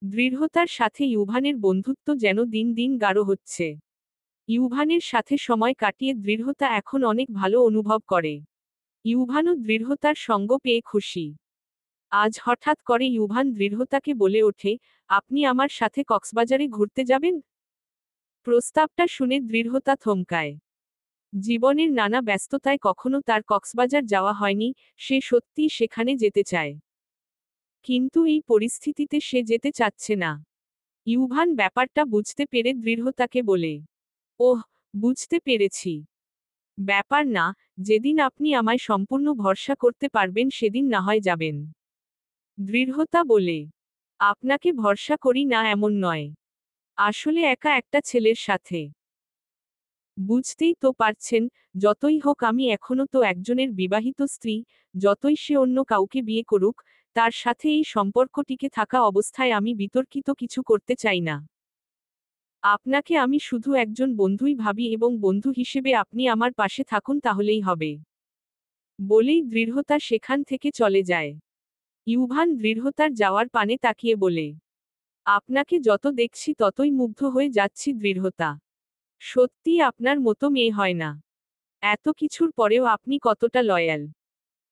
দৃঢ়তার সাথে ইউভানের বন্ধুত্ব যেন দিন দিন গাঢ় হচ্ছে। ইউভানের সাথে সময় কাটিয়ে দৃঢ়তা এখন অনেক ভালো অনুভব করে। ইউভানও দৃঢ়তার সঙ্গ পেয়ে খুশি। আজ হঠাৎ করে ইউভান দৃঢ়তাকে বলে ওঠে, আপনি আমার সাথে কক্সবাজারে ঘুরতে যাবেন? প্রস্তাবটা শুনে দৃঢ়তা থমকায়। জীবনের নানা ব্যস্ততায় কখনো তার কক্সবাজার যাওয়া হয়নি, সে সত্যিই সেখানে যেতে চায়। কিন্তু এই পরিস্থিতিতে সে যেতে চাচ্ছে না। ইউভান ব্যাপারটা বুঝতে পেরে দৃঢ়তাকে বলে, ওহ, বুঝতে পেরেছি। ব্যাপার না, যেদিন আপনি আমায় সম্পূর্ণ ভরসা করতে পারবেন সেদিন না হয় যাবেন। দৃঢ়তা বলে, আপনাকে ভরসা করি না এমন নয়। আসলে একা একটা ছেলের সাথে। বুঝতেই তো পারছেন, যতই হোক আমি এখনো তো একজনের বিবাহিত স্ত্রী, যতই সে অন্য কাউকে বিয়ে করুক, তার সাথে এই সম্পর্কটিকে থাকা অবস্থায় আমি বিতর্কিত কিছু করতে চাই না। আপনাকে আমি শুধু একজন বন্ধুই ভাবি এবং বন্ধু হিসেবে আপনি আমার পাশে থাকুন তাহলেই হবে। বলেই দৃঢ়তা সেখান থেকে চলে যায়। ইউভান দৃঢ়তার যাওয়ার পানে তাকিয়ে বলে, আপনাকে যত দেখছি ততই মুগ্ধ হয়ে যাচ্ছি দৃঢ়তা। সত্যি আপনার মতো মেয়ে হয় না। এত কিছুর পরেও আপনি কতটা লয়াল।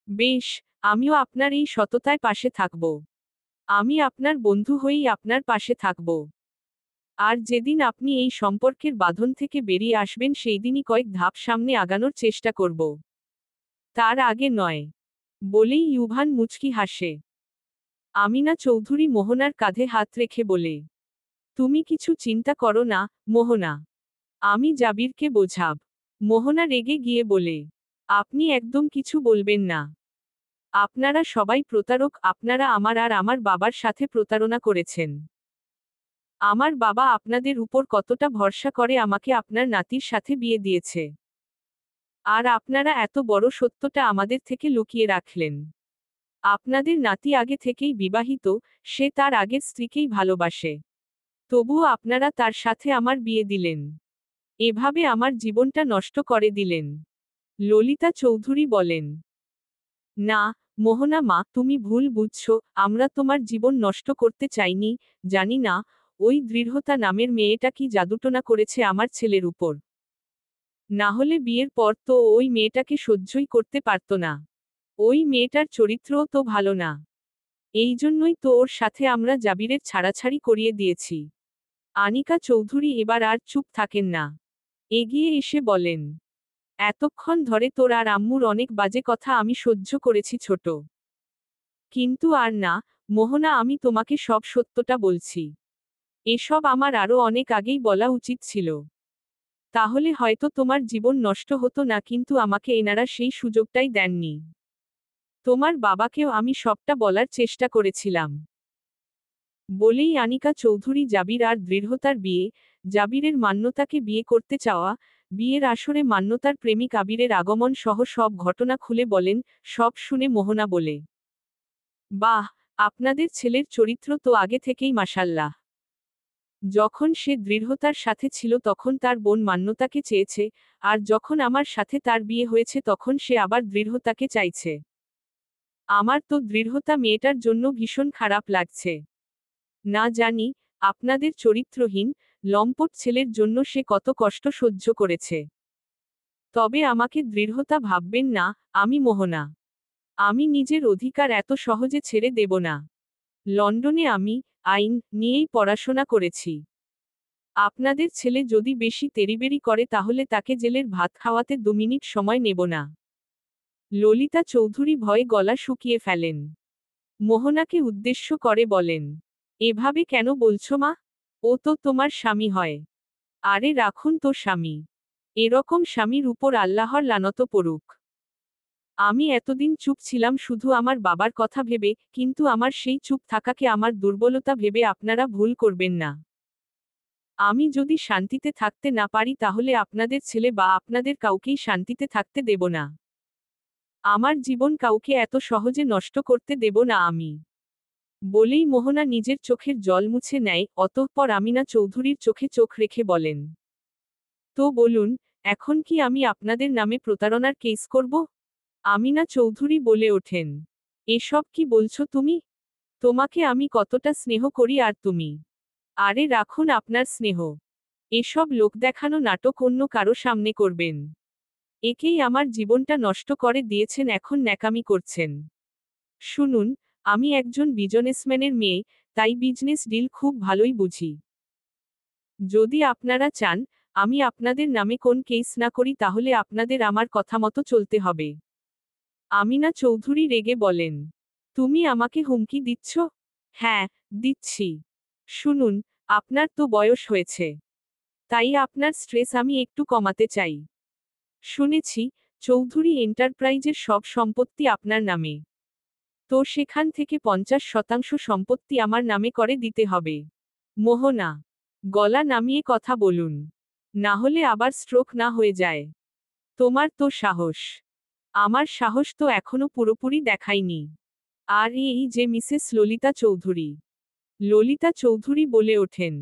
বেশ, আমিও আপনার এই সততায় পাশে থাকব। আমি আপনার বন্ধু হয়েই আপনার পাশে থাকব। আর যেদিন আপনি এই সম্পর্কের বাঁধন থেকে বেরিয়ে আসবেন সেই দিনই কয়েক ধাপ সামনে আগানোর চেষ্টা করব। তার আগে নয়। বলেই ইউভান মুচকি হাসে। আমিনা চৌধুরী মোহনার কাঁধে হাত রেখে বলে, তুমি কিছু চিন্তা করো না, মোহনা। আমি জাবিরকে বোঝাব। মোহনা রেগে গিয়ে বলে, আপনি একদম কিছু বলবেন না। আপনারা সবাই প্রতারক, আপনারা আমার আর আমার বাবার সাথে প্রতারণা করেছেন। আমার বাবা আপনাদের উপর কতটা ভরসা করে আমাকে আপনার নাতির সাথে বিয়ে দিয়েছে। আর আপনারা এত বড় সত্যটা আমাদের থেকে লুকিয়ে রাখলেন। আপনাদের নাতি আগে থেকেই বিবাহিত, সে তার আগের স্ত্রীকেই ভালোবাসে। তবুও আপনারা তার সাথে আমার বিয়ে দিলেন। এভাবে আমার জীবনটা নষ্ট করে দিলেন। ললিতা চৌধুরী বলেন, না, মোহনা মা, তুমি ভুল বুঝছো, আমরা তোমার জীবন নষ্ট করতে চাইনি। জানি না, ওই দৃঢ়তা নামের মেয়েটা কি জাদুটোনা করেছে আমার ছেলের উপর। না হলে বিয়ের পর তো ওই মেয়েটাকে সহ্যই করতে পারত না। ওই মেয়েটার চরিত্রও তো ভালো না। এই জন্যই তো ওর সাথে আমরা জাবিরের ছাড়াছাড়ি করিয়ে দিয়েছি। আনিকা চৌধুরী এবার আর চুপ থাকেন না। এগিয়ে এসে বলেন, এতক্ষণ ধরে তোর আর আম্মুর অনেক বাজে কথা আমি সহ্য করেছি ছোট। কিন্তু আর না, মোহনা, আমি তোমাকে সব সত্যটা বলছি। এসব আমার আরো অনেক আগেই বলা উচিত ছিল। তাহলে হয়তো তোমার জীবন নষ্ট হতো না, কিন্তু আমাকে এনারা সেই সুযোগটাই দেননি। তোমার বাবাকেও আমি সবটা বলার চেষ্টা করেছিলাম। বলেই আনিকা চৌধুরী জাবির আর দৃঢ়তার বিয়ে, জাবিরের মান্যতাকে বিয়ে করতে চাওয়া, বিয়ের আসরে মান্যতার প্রেমিক আবিরের আগমন সহ সব ঘটনা খুলে বলেন। সব শুনে মোহনা বলে, বাহ, আপনাদের ছেলের চরিত্র তো আগে থেকেই মাশাল্লাহ। যখন সে দৃঢ়তার সাথে ছিল তখন তার বোন মান্যতাকে চেয়েছে, আর যখন আমার সাথে তার বিয়ে হয়েছে তখন সে আবার দৃঢ়তাকে চাইছে। আমার তো দৃঢ়তা মেয়েটার জন্য ভীষণ খারাপ লাগছে। না জানি, আপনাদের চরিত্রহীন, লম্পট ছেলের জন্য সে কত কষ্ট সহ্য করেছে। তবে আমাকে দৃঢ়তা ভাববেন না, আমি মোহনা। আমি নিজের অধিকার এত সহজে ছেড়ে দেব না। লন্ডনে আমি আইন নিয়েই পড়াশোনা করেছি। আপনাদের ছেলে যদি বেশি তেড়িবেড়ি করে তাহলে তাকে জেলের ভাত খাওয়াতে 2 মিনিট সময় নেব না। ললিতা চৌধুরী ভয়ে গলা শুকিয়ে ফেলেন। মোহনাকে উদ্দেশ্য করে বলেন, এভাবে কেন বলছো মা? ও তো তোমার স্বামী হয়। আরে রাখুন তো স্বামী। এরকম স্বামীর উপর আল্লাহর লানত পড়ুক। আমি এতদিন চুপ ছিলাম শুধু আমার বাবার কথা ভেবে, কিন্তু আমার সেই চুপ থাকাকে আমার দুর্বলতা ভেবে আপনারা ভুল করবেন না। আমি যদি শান্তিতে থাকতে না পারি তাহলে আপনাদের ছেলে বা আপনাদের কাউকেই শান্তিতে থাকতে দেব না। আমার জীবন কাউকে এত সহজে নষ্ট করতে দেব না আমি। বলেই মোহনা নিজের চোখের জল মুছে নেয়, অতঃপর আমিনা চৌধুরীর চোখে চোখ রেখে বলেন, তো বলুন, এখন কি আমি আপনাদের নামে প্রতারণার কেস করব? আমিনা চৌধুরী বলে ওঠেন, এসব কি বলছো তুমি? তোমাকে আমি কতটা স্নেহ করি আর তুমি। আরে রাখুন আপনার স্নেহ। এসব লোক দেখানো নাটক অন্য কারো সামনে করবেন। একেই আমার জীবনটা নষ্ট করে দিয়েছেন, এখন ন্যাকামি করছেন। শুনুন, আমি একজন বিজনেসম্যানের মেয়ে, তাই বিজনেস ডিল খুব ভালোই বুঝি। যদি আপনারা চান আমি আপনাদের নামে কোন কেস না করি তাহলে আপনাদের আমার কথা মতো চলতে হবে। আমিনা চৌধুরী রেগে বলেন, তুমি আমাকে হুমকি দিচ্ছ? হ্যাঁ, দিচ্ছি। শুনুন, আপনার তো বয়স হয়েছে, তাই আপনার স্ট্রেস আমি একটু কমাতে চাই। শুনেছি চৌধুরী এন্টারপ্রাইজের সব সম্পত্তি আপনার নামে, তো সেখান থেকে 50% সম্পত্তি আমার নামে করে দিতে হবে। মোহনা, গলা নামিয়ে কথা বলুন, না হলে আবার স্ট্রোক না হয়ে যায়। তোমার তো সাহস। আমার সাহস তো এখনো পুরোপুরি দেখাইনি। আর এই যে মিসেস ললিতা চৌধুরী। ললিতা চৌধুরী বলে ওঠেন,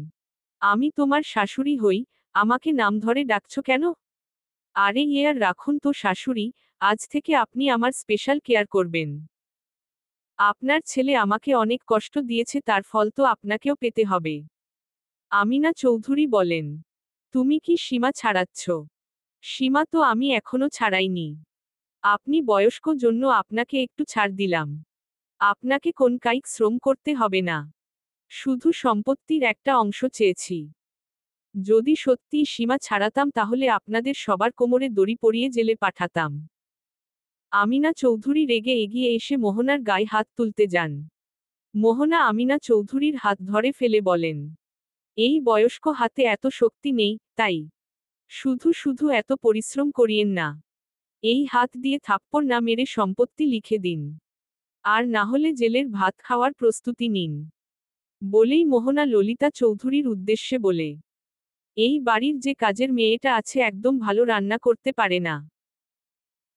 আমি তোমার শাশুড়ি হই, আমাকে নাম ধরে ডাকছো কেন? আরে আর রাখুন তো শাশুড়ি, আজ থেকে আপনি আমার স্পেশাল কেয়ার করবেন। আপনার ছেলে আমাকে অনেক কষ্ট দিয়েছে, তার ফল তো আপনাকেও পেতে হবে। আমিনা চৌধুরী বলেন, তুমি কি সীমা ছাড়াচ্ছ? সীমা তো আমি এখনো ছাড়াইনি। আপনি বয়স্ক জন্য আপনাকে একটু ছাড় দিলাম। আপনাকে কোন কায়িক শ্রম করতে হবে না। শুধু সম্পত্তির একটা অংশ চেয়েছি। যদি সত্যিই সীমা ছাড়াতাম তাহলে আপনাদের সবার কোমরে দড়ি পরিয়ে জেলে পাঠাতাম। আমিনা চৌধুরী রেগে এগিয়ে এসে মোহনার গায়ে হাত তুলতে যান। মোহনা আমিনা চৌধুরীর হাত ধরে ফেলে বলেন, এই বয়স্ক হাতে এত শক্তি নেই, তাই শুধু শুধু এত পরিশ্রম করিয়েন না। এই হাত দিয়ে থাপ্পড় না মেরে সম্পত্তি লিখে দিন। আর না হলে জেলের ভাত খাওয়ার প্রস্তুতি নিন। বলেই মোহনা ললিতা চৌধুরীর উদ্দেশ্যে বলে, এই বাড়ির যে কাজের মেয়েটা আছে একদম ভালো রান্না করতে পারে না।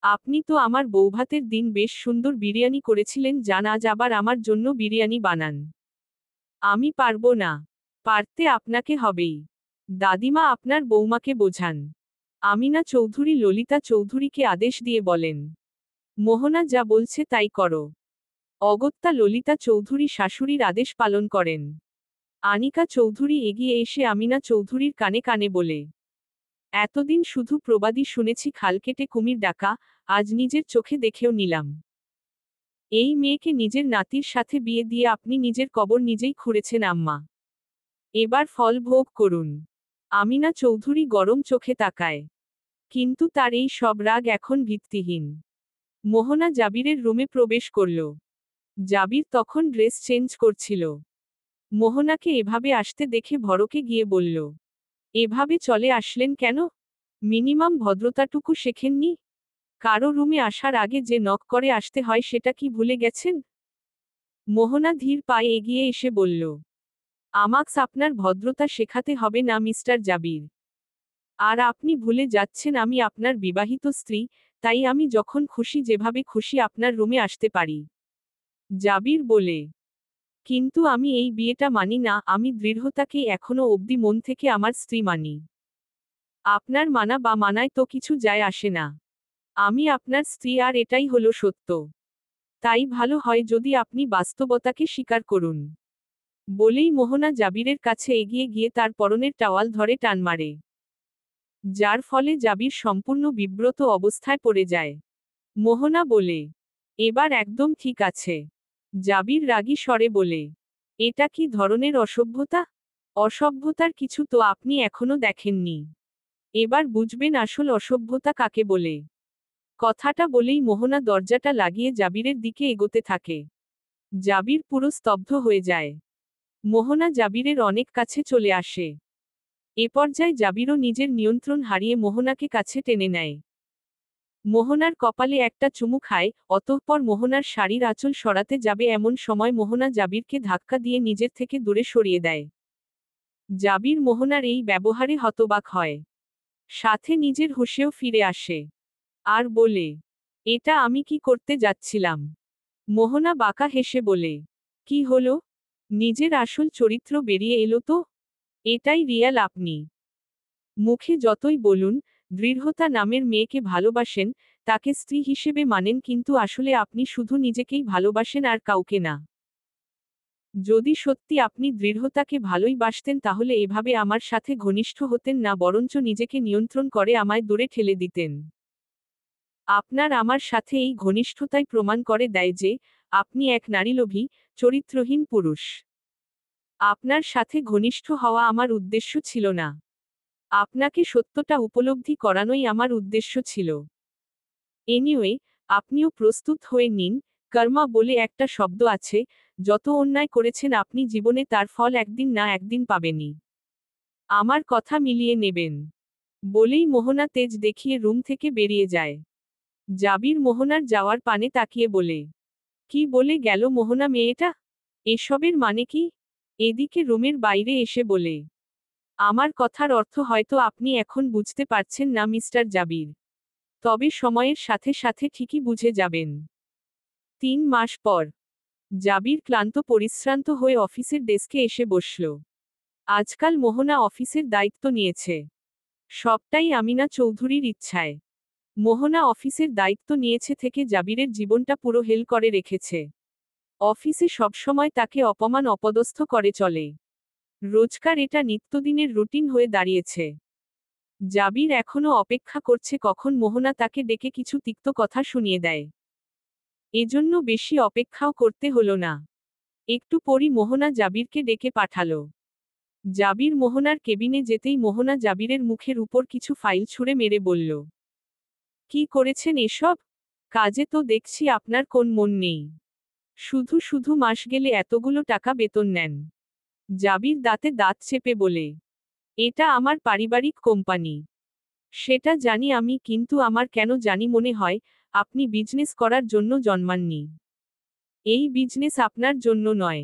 আপনি তো আমার বৌভাতের দিন বেশ সুন্দর বিরিয়ানি করেছিলেন, জান আজ আবার আমার জন্য বিরিয়ানি বানান। আমি পারবো না। পারতে আপনাকে হবেই। দাদিমা আপনার বৌমাকে বোঝান। আমিনা চৌধুরী ললিতা চৌধুরীকে আদেশ দিয়ে বলেন, মোহনা যা বলছে তাই করো। অগত্যা ললিতা চৌধুরী শাশুড়ির আদেশ পালন করেন। আনিকা চৌধুরী এগিয়ে এসে আমিনা চৌধুরীর কানে কানে বলে, এতদিন শুধু প্রবাদী শুনেছি খাল কেটে কুমির ডাকা, আজ নিজের চোখে দেখেও নিলাম। এই মেয়েকে নিজের নাতির সাথে বিয়ে দিয়ে আপনি নিজের কবর নিজেই খুঁড়েছেন আম্মা। এবার ফল ভোগ করুন। আমিনা চৌধুরী গরম চোখে তাকায়। কিন্তু তার এই সব রাগ এখন ভিত্তিহীন। মোহনা জাবিরের রুমে প্রবেশ করল। জাবির তখন ড্রেস চেঞ্জ করছিল। মোহনাকে এভাবে আসতে দেখে ভড়কে গিয়ে বলল, এভাবে চলে আসলেন কেন? মিনিমাম ভদ্রতাটুকু শেখেননি? কারো রুমে আসার আগে যে নক করে আসতে হয় সেটা কি ভুলে গেছেন? মোহনা ধীর পায়ে এগিয়ে এসে বলল, আমাক্স আপনার ভদ্রতা শেখাতে হবে না মিস্টার জাবির। আর আপনি ভুলে যাচ্ছেন আমি আপনার বিবাহিত স্ত্রী, তাই আমি যখন খুশি যেভাবে খুশি আপনার রুমে আসতে পারি। জাবির বলে, কিন্তু আমি এই বিয়েটা মানি না, আমি দৃঢ়তাকেই এখনো অবধি মন থেকে আমার স্ত্রী মানি। আপনার মানা বা মানায় তো কিছু যায় আসে না। আমি আপনার স্ত্রী আর এটাই হলো সত্য। তাই ভালো হয় যদি আপনি বাস্তবতাকে স্বীকার করুন। বলেই মোহনা জাবিরের কাছে এগিয়ে গিয়ে তার পরনের টাওয়াল ধরে টান মারে। যার ফলে জাবির সম্পূর্ণ বিব্রত অবস্থায় পড়ে যায়। মোহনা বলে, এবার একদম ঠিক আছে। জাবির রাগী স্বরে বলে, এটা কি ধরনের অসভ্যতা? অসভ্যতার কিছু তো আপনি এখনো দেখেননি। এবার বুঝবেন আসল অসভ্যতা কাকে বলে। কথাটা বলেই মোহনা দরজাটা লাগিয়ে জাবিরের দিকে এগোতে থাকে। জাবির পুরো স্তব্ধ হয়ে যায়। মোহনা জাবিরের অনেক কাছে চলে আসে। এ পর্যায়ে জাবিরও নিজের নিয়ন্ত্রণ হারিয়ে মোহনাকে কাছে টেনে নেয়। মোহনার কপালে একটা চুমু খায়, অতঃপর মোহনার শাড়ির আঁচল সরাতে যাবে এমন সময় মোহনা জাবিরকে ধাক্কা দিয়ে নিজের থেকে দূরে সরিয়ে দেয়। জাবির মোহনার এই ব্যবহারে হতবাক হয়। সাথে নিজের হুঁশেও ফিরে আসে। আর বলে, এটা আমি কি করতে যাচ্ছিলাম? মোহনা বাঁকা হেসে বলে, কি হলো? নিজের আসল চরিত্র বেরিয়ে এলো তো? এটাই রিয়াল আপনি। মুখে যতই বলুন, দৃঢ়তা নামের মেয়েকে ভালোবাসেন, তাকে স্ত্রী হিসেবে মানেন, কিন্তু আসলে আপনি শুধু নিজেকেই ভালোবাসেন আর কাউকে না। যদি সত্যি আপনি দৃঢ়তাকে ভালোই বাসতেন তাহলে এভাবে আমার সাথে ঘনিষ্ঠ হতেন না, বরঞ্চ নিজেকে নিয়ন্ত্রণ করে আমায় দূরে ঠেলে দিতেন। আপনার আমার সাথে এই ঘনিষ্ঠতাই প্রমাণ করে দেয় যে আপনি এক নারীলোভী, চরিত্রহীন পুরুষ। আপনার সাথে ঘনিষ্ঠ হওয়া আমার উদ্দেশ্য ছিল না। আপনাকে সত্যটা উপলব্ধি করানোই আমার উদ্দেশ্য ছিল। এনিওয়ে, আপনিও প্রস্তুত হয়ে নিন। কর্মা বলে একটা শব্দ আছে, যত অন্যায় করেছেন আপনি জীবনে তার ফল একদিন না একদিন পাবেনই। আমার কথা মিলিয়ে নেবেন। বলেই মোহনা তেজ দেখিয়ে রুম থেকে বেরিয়ে যায়। জাবির মোহনার যাওয়ার পানে তাকিয়ে বলে, কি বলে গেল মোহনা মেয়েটা? এসবের মানে কি? এদিকে রুমের বাইরে এসে বলে, আমার কথার অর্থ হয়তো আপনি এখন বুঝতে পারছেন না মিস্টার জাবির। তবে সময়ের সাথে সাথে ঠিকই বুঝে যাবেন। 3 মাস পর জাবির ক্লান্ত পরিশ্রান্ত হয়ে অফিসের ডেস্কে এসে বসল। আজকাল মোহনা অফিসের দায়িত্ব নিয়েছে। সবটাই আমিনা চৌধুরীর ইচ্ছায়। মোহনা অফিসের দায়িত্ব নিয়েছে থেকে জাবিরের জীবনটা পুরো হেল করে রেখেছে। অফিসে সবসময় তাকে অপমান অপদস্থ করে চলে। রোজকার এটা নিত্যদিনের রুটিন হয়ে দাঁড়িয়েছে। জাবির এখনো অপেক্ষা করছে কখন মোহনা তাকে ডেকে কিছু তিক্ত কথা শুনিয়ে দেয়। এজন্য বেশি অপেক্ষাও করতে হলো না। একটু পরই মোহনা জাবিরকে ডেকে পাঠালো। জাবির মোহনার কেবিনে যেতেই মোহনা জাবিরের মুখের উপর কিছু ফাইল ছুঁড়ে মেরে বলল, কি করেছেন এসব? কাজে তো দেখছি আপনার কোন মন নেই। শুধু শুধু মাস গেলে এতগুলো টাকা বেতন নেন। জাবির দাঁতে দাঁত চেপে বলে, এটা আমার পারিবারিক কোম্পানি। সেটা জানি আমি, কিন্তু আমার কেন জানি মনে হয় আপনি বিজনেস করার জন্য জন্মাননি। এই বিজনেস আপনার জন্য নয়।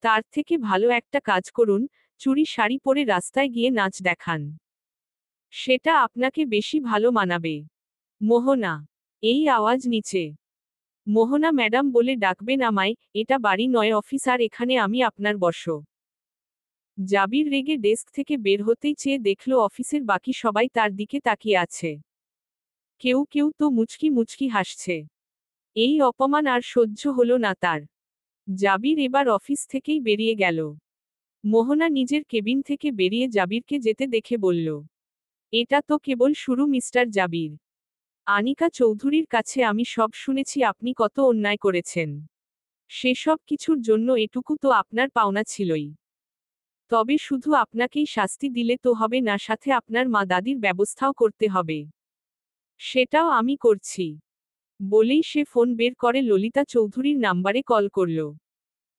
তার থেকে ভালো একটা কাজ করুন, চুড়ি শাড়ি পরে রাস্তায় গিয়ে নাচ দেখান। সেটা আপনাকে বেশি ভালো মানাবে। মোহনা। এই আওয়াজ নিচে। মোহনা ম্যাডাম বলে ডাকবেন আমায়, এটা বাড়ি নয় অফিস, আর এখানে আমি আপনার বস। জাবির রেগে ডেস্ক থেকে বের হতেই চেয়ে দেখল অফিসের বাকি সবাই তার দিকে তাকিয়ে আছে। কেউ কেউ তো মুচকি মুচকি হাসছে। এই অপমান আর সহ্য হলো না তার। জাবির এবার অফিস থেকেই বেরিয়ে গেল। মোহনা নিজের কেবিন থেকে বেরিয়ে জাবিরকে যেতে দেখে বলল, এটা তো কেবল শুরু মিস্টার জাবির। আনিকা চৌধুরীর কাছে আমি সব শুনেছি আপনি কত অন্যায় করেছেন। সেসব কিছুর জন্য এটুকু তো আপনার পাওনা ছিলই। তবে শুধু আপনাকেই শাস্তি দিলে তো হবে না, সাথে আপনার মা দাদির ব্যবস্থাও করতে হবে। সেটাও আমি করছি। বলেই সে ফোন বের করে ললিতা চৌধুরীর নাম্বারে কল করল।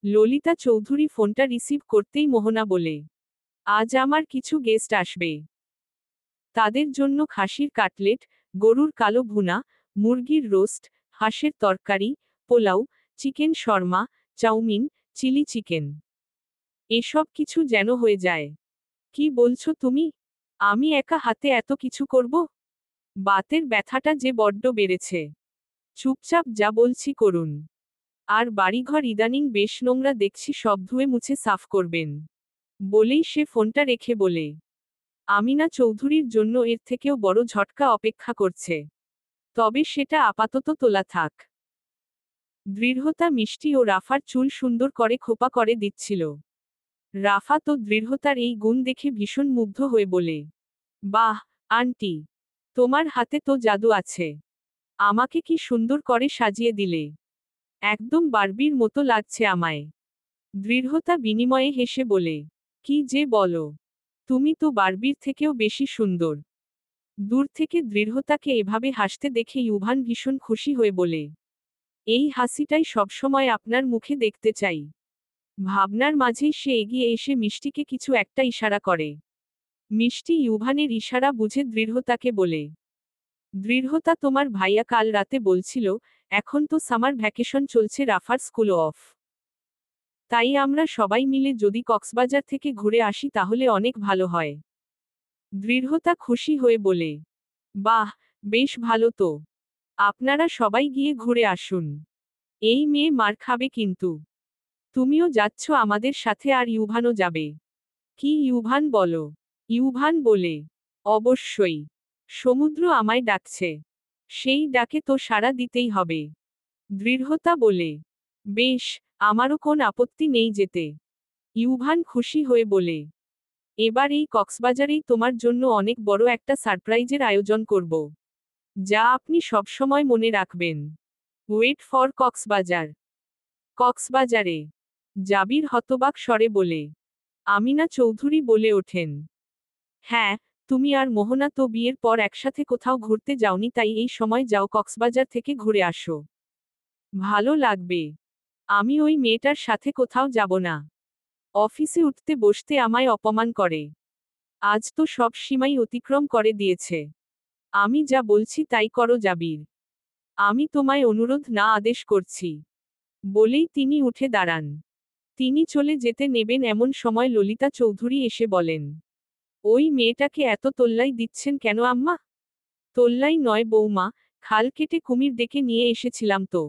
ললিতা চৌধুরী ফোনটা রিসিভ করতেই মোহনা বলে, আজ আমার কিছু গেস্ট আসবে। তাদের জন্য খাসির কাটলেট, গরুর কালো ভুনা, মুরগির রোস্ট, হাঁসের তরকারি, pulao, chicken shawarma, chow mein, chilli chicken, এসব কিছু যেন হয়ে যায়। কি বলছো তুমি? আমি একা হাতে এত কিছু করব? বাতের ব্যথাটা যে বড্ড বেড়েছে। চুপচাপ যা বলছি করুন। আর বাড়িঘর ইদানিং বেশ নোংরা দেখছি, সব ধুয়ে মুছে সাফ করবেন। বলেই সে ফোনটা রেখে বলে, আমিনা চৌধুরীর জন্য এর থেকেও বড় ঝটকা অপেক্ষা করছে। তবে সেটা আপাতত তোলা থাক। দৃঢ়তা মিষ্টি ও রাফার চুল সুন্দর করে খোপা করে দিচ্ছিল। রাফা তো দৃঢ়তার এই গুণ দেখে ভীষণ মুগ্ধ হয়ে বলে, বাহ আন্টি, তোমার হাতে তো জাদু আছে। আমাকে কি সুন্দর করে সাজিয়ে দিলে। একদম বারবির মতো লাগছে আমায়। দৃঢ়তা বিনিময়ে হেসে বলে, কি যে বলো, তুমি তো বারবির থেকেও বেশি সুন্দর। দূর থেকে দৃঢ়তাকে এভাবে হাসতে দেখে ইউভান ভীষণ খুশি হয়ে বলে, এই হাসিটাই সবসময় আপনার মুখে দেখতে চাই। ভাবনার মাঝেই সে এগিয়ে এসে মিষ্টিকে কিছু একটা ইশারা করে। মিষ্টি ইউভানের ইশারা বুঝে দৃঢ়তাকে বলে, দৃঢ়তা তোমার ভাইয়া কাল রাতে বলছিল, এখন তো সামার ভ্যাকেশন চলছে, রাফার স্কুল অফ। তাই আমরা সবাই মিলে যদি কক্সবাজার থেকে ঘুরে আসি তাহলে অনেক ভালো হয়। দৃঢ়তা খুশি হয়ে বলে, বাহ, বেশ ভালো তো। আপনারা সবাই গিয়ে ঘুরে আসুন। এই মেয়ে মার খাবে কিন্তু। তুমিও যাচ্ছ আমাদের সাথে, আর ইউভানও যাবে। কি ইউভান বলো? ইউভান বলে, অবশ্যই। সমুদ্র আমায় ডাকছে। সেই ডাকে তো সাড়া দিতেই হবে। দৃঢ়তা বলে, বেশ, আমারও কোন আপত্তি নেই যেতে। ইউভান খুশি হয়ে বলে, এবার এই কক্সবাজারেই তোমার জন্য অনেক বড় একটা সারপ্রাইজের আয়োজন করব, যা আপনি সবসময় মনে রাখবেন। Wait for Cox's Bazar. কক্সবাজারে? জাবির হতবাক স্বরে বলে। আমিনা চৌধুরী বলে ওঠেন, হ্যাঁ, তুমি আর মোহনা তো বিয়ের পর একসাথে কোথাও ঘুরতে যাওনি, তাই এই সময় যাও, কক্সবাজার থেকে ঘুরে আসো। ভালো লাগবে। আমি ওই মেয়েটার সাথে কোথাও যাব না। অফিসে উঠতে বসতে আমায় অপমান করে। আজ তো সব সীমাই অতিক্রম করে দিয়েছে। আমি যা বলছি তাই করো জাবির। আমি তোমায় অনুরোধ না আদেশ করছি। বলেই তিনি উঠে দাঁড়ান। তিনি চলে যেতে নেবেন এমন সময় ললিতা চৌধুরী এসে বলেন, ওই মেয়েটাকে এত তোল্লাই দিচ্ছেন কেন আম্মা? তোল্লাই নয় বৌমা, খাল কেটে কুমির ডেকে নিয়ে এসেছিলাম তো।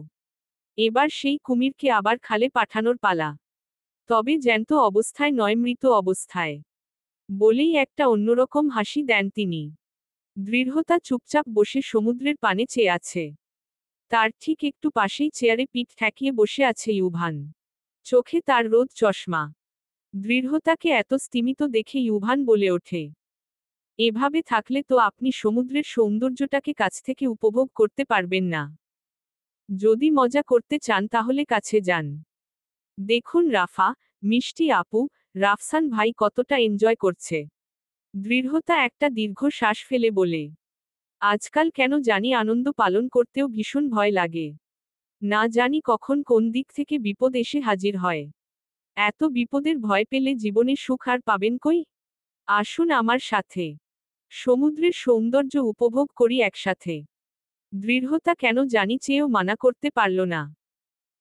এবার সেই কুমিরকে আবার খালে পাঠানোর পালা। তবে জ্যান্ত অবস্থায় নয়, মৃত অবস্থায়। বলেই একটা অন্যরকম হাসি দেন তিনি। দৃঢ়তা চুপচাপ বসে সমুদ্রের পানে চেয়ে আছে। তার ঠিক একটু পাশেই চেয়ারে পিঠ ঠেকিয়ে বসে আছে ইউভান। চোখে তার রোদ চশমা। দৃঢ়তাকে এত স্তিমিত দেখে ইউভান বলে ওঠে, এভাবে থাকলে তো আপনি সমুদ্রের সৌন্দর্যটাকে কাছ থেকে উপভোগ করতে পারবেন না। যদি মজা করতে চান তাহলে কাছে যান। দেখুন রাফা, মিষ্টি আপু, রাফসান ভাই কতটা এনজয় করছে। দৃঢ়তা একটা দীর্ঘ শ্বাস ফেলে বলে, আজকাল কেন জানি আনন্দ পালন করতেও ভীষণ ভয় লাগে। না জানি কখন কোন দিক থেকে বিপদ এসে হাজির হয়। এত বিপদের ভয় পেলে জীবনে সুখ আর পাবেন কই? আসুন আমার সাথে। সমুদ্রের সৌন্দর্য উপভোগ করি একসাথে। দৃঢ়তা কেন জানি চেয়েও মানা করতে পারল না।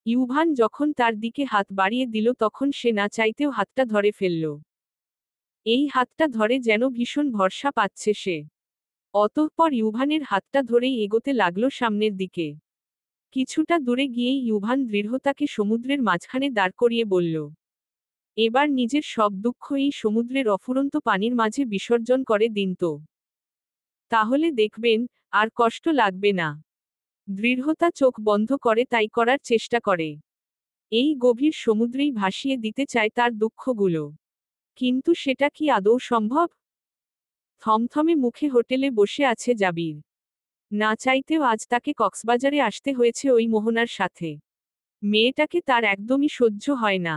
ইউভান যখন তার দিকে হাত বাড়িয়ে দিল তখন সে না চাইতেও হাতটা ধরে ফেলল। এই হাতটা ধরে যেন ভীষণ ভরসা পাচ্ছে সে। অতঃপর ইউভানের হাতটা ধরেই এগোতে লাগলো সামনের দিকে। কিছুটা দূরে গিয়েই ইউভান দৃঢ়তাকে সমুদ্রের মাঝখানে দাঁড় করিয়ে বলল, এবার নিজের সব দুঃখ এই সমুদ্রের অফুরন্ত পানির মাঝে বিসর্জন করে দিন তো। তাহলে দেখবেন, আর কষ্ট লাগবে না। দৃঢ়তা চোখ বন্ধ করে তাই করার চেষ্টা করে। এই গভীর সমুদ্রেই ভাসিয়ে দিতে চায় তার দুঃখগুলো। কিন্তু সেটা কি আদৌ সম্ভব? থমথমে মুখে হোটেলে বসে আছে জাবির। না চাইতেও আজ তাকে কক্সবাজারে আসতে হয়েছে ওই মোহনার সাথে। মেয়েটাকে তার একদমই সহ্য হয় না।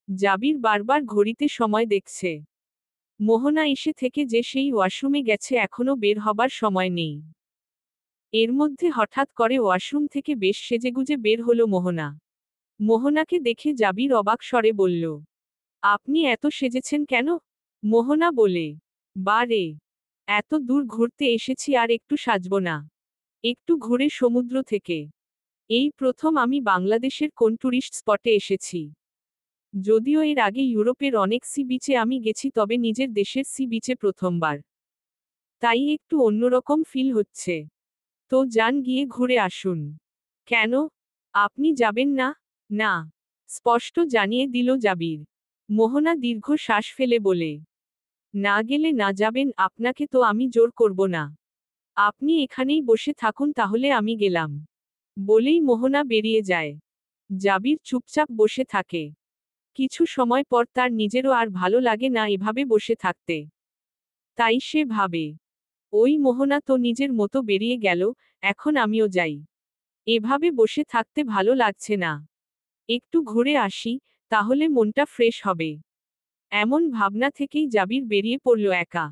জাবির বারবার ঘড়িতে সময় দেখছে। মোহনা এসে থেকে যে সেই ওয়াশরুমে গেছে, এখনো বের হবার সময় নেই। এর মধ্যে হঠাৎ করে ওয়াশরুম থেকে বেশ সেজেগুজে বের হলো মোহনা। মোহনাকে দেখে জাবির অবাক স্বরে বলল, আপনি এত সেজেছেন কেন? মোহনা বলে, বারে, এত দূর ঘুরতে এসেছি, আর একটু সাজব না? একটু ঘুরে সমুদ্র থেকে। এই প্রথম আমি বাংলাদেশের কোন টুরিস্ট স্পটে এসেছি। যদিও এর আগে ইউরোপের অনেক সি বিচে আমি গেছি, তবে নিজের দেশের সি বিচে প্রথমবার। তাই একটু অন্যরকম ফিল হচ্ছে। তো যান, গিয়ে ঘুরে আসুন। কেন? আপনি যাবেন না? না। স্পষ্ট জানিয়ে দিল জাবির। মোহনা দীর্ঘ শ্বাস ফেলে বলে, না গেলে না যাবেন, আপনাকে তো আমি জোর করব না। আপনি এখানেই বসে থাকুন, তাহলে আমি গেলাম। বলেই মোহনা বেরিয়ে যায়। জাবির চুপচাপ বসে থাকে। কিছু সময় পর তার নিজেরও আর ভালো লাগে না এভাবে বসে থাকতে। তাই সে ভাবে, ওই মোহনা তো নিজের মতো বেরিয়ে গেল, এখন আমিও যাই। এভাবে বসে থাকতে ভালো লাগছে না। একটু ঘুরে আসি, তাহলে মনটা ফ্রেশ হবে। এমন ভাবনা থেকেই জাবির বেরিয়ে পড়ল একা।